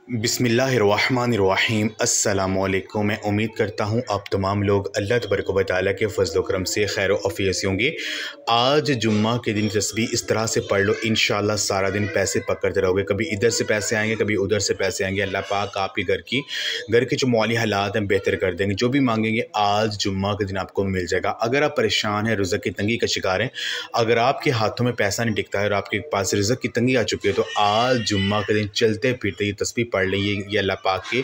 बिस्मिल्लाहिर्रहमानिर्रहीम। अस्सलामुअलैकुम। मैं उम्मीद करता हूँ आप तमाम लोग अल्लाह तबारक व तआला के फज़ल व करम से खैर आफ़ियत से होंगे। आज जुम्मा के दिन तस्बीह इस तरह से पढ़ लो, इंशाअल्लाह सारा दिन पैसे पकड़ते रहोगे। कभी इधर से पैसे आएंगे, कभी उधर से पैसे आएंगे। अल्लाह पाक आपके घर के जो माली हालात हैं बेहतर कर देंगे। जो भी मांगेंगे आज जुम्मा के दिन आपको मिल जाएगा। अगर आप परेशान हैं, रिज़्क़ की तंगी का शिकार हैं, अगर आपके हाथों में पैसा नहीं टिकता है और आपके पास रिज़्क़ की तंगी आ चुकी है, तो आज जुम्मा के दिन चलते फिरते ये तस्बीह पढ़ लें। ये अल्लाह पाक के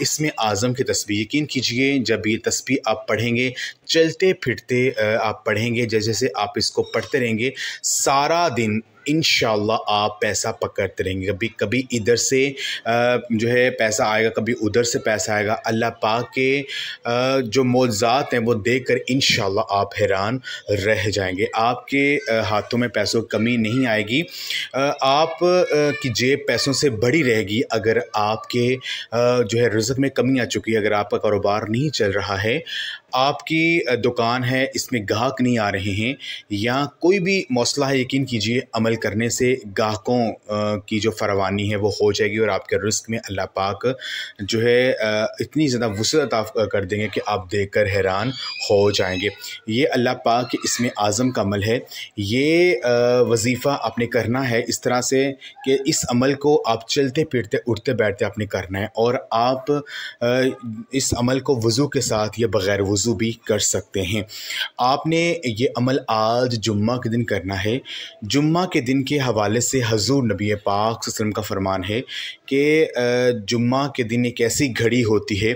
इसमें आज़म की तस्बीह। यकीन कीजिए जब ये तस्बीह आप पढ़ेंगे, चलते फिरते आप पढ़ेंगे, जैसे जैसे आप इसको पढ़ते रहेंगे सारा दिन इंशाअल्लाह आप पैसा पकड़ते रहेंगे। कभी कभी इधर से जो है पैसा आएगा, कभी उधर से पैसा आएगा। अल्लाह पाक के जो मौज़ात हैं वो देखकर इंशाअल्लाह आप हैरान रह जाएंगे। आपके हाथों में पैसों की कमी नहीं आएगी। आप की जेब पैसों से भरी रहेगी। अगर आपके जो है रिज़्क़ में कमी आ चुकी है, अगर आपका कारोबार नहीं चल रहा है, आपकी दुकान है इसमें ग्राहक नहीं आ रहे हैं, या कोई भी मसला है, यकीन कीजिए अमल करने से ग्राहकों की जो फरावानी है वो हो जाएगी और आपके रिज़्क़ में अल्लाह पाक जो है इतनी ज़्यादा वुसअत अता कर देंगे कि आप देखकर हैरान हो जाएंगे। ये अल्लाह पाक के इसमें आज़म का अमल है। ये वजीफ़ा आपने करना है इस तरह से कि इस अमल को आप चलते फिरते उठते बैठते आपने करना है, और आप इस अमल को वज़ू के साथ या बग़ैर वज़ू भी कर सकते हैं। आपने ये अमल आज जुम्मा के दिन करना है। जुम्मा के दिन के हवाले से हज़ूर नबी पाक सल्लल्लाहु अलैहि वसल्लम का फरमान है कि जुम्मा के दिन एक ऐसी घड़ी होती है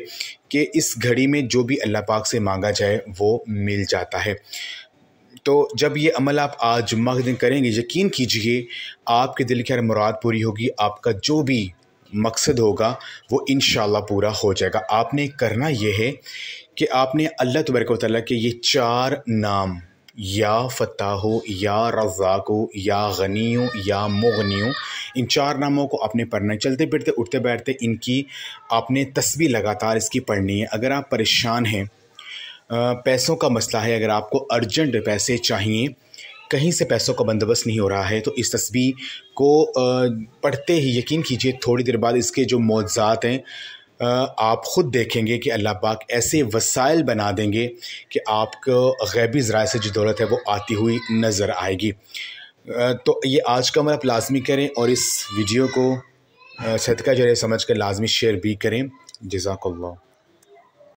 कि इस घड़ी में जो भी अल्लाह पाक से मांगा जाए वो मिल जाता है। तो जब ये अमल आप आज जुम्मा के दिन करेंगे, यकीन कीजिए आपके दिल की हर मुराद पूरी होगी। आपका जो भी मकसद होगा वो इंशाअल्लाह पूरा हो जाएगा। आपने करना ये है कि आपने अल्लाह तबारक व तआला के ये 4 नाम, या फ़त्ताहु, या रज़्ज़ाक़ु, या गनिय्यु, या मुग़निय्यु, इन 4 नामों को आपने पढ़ना है। चलते फिरते उठते बैठते इनकी आपने तस्बीह लगातार इसकी पढ़नी है। अगर आप परेशान हैं, पैसों का मसला है, अगर आपको अर्जेंट पैसे चाहिए, कहीं से पैसों का बंदोबस्त नहीं हो रहा है, तो इस तस्बीह को पढ़ते ही यकीन कीजिए थोड़ी देर बाद इसके जो मौज़ात हैं आप ख़ुद देखेंगे कि अल्लाह पाक ऐसे वसाइल बना देंगे कि आपको ग़ैबी ज़राए से जो दौलत है वो आती हुई नज़र आएगी। तो ये आज का अमल आप लाज़मी करें और इस वीडियो को सदका जरिए समझ कर लाज़मी शेयर भी करें। जज़ाकल्लाह।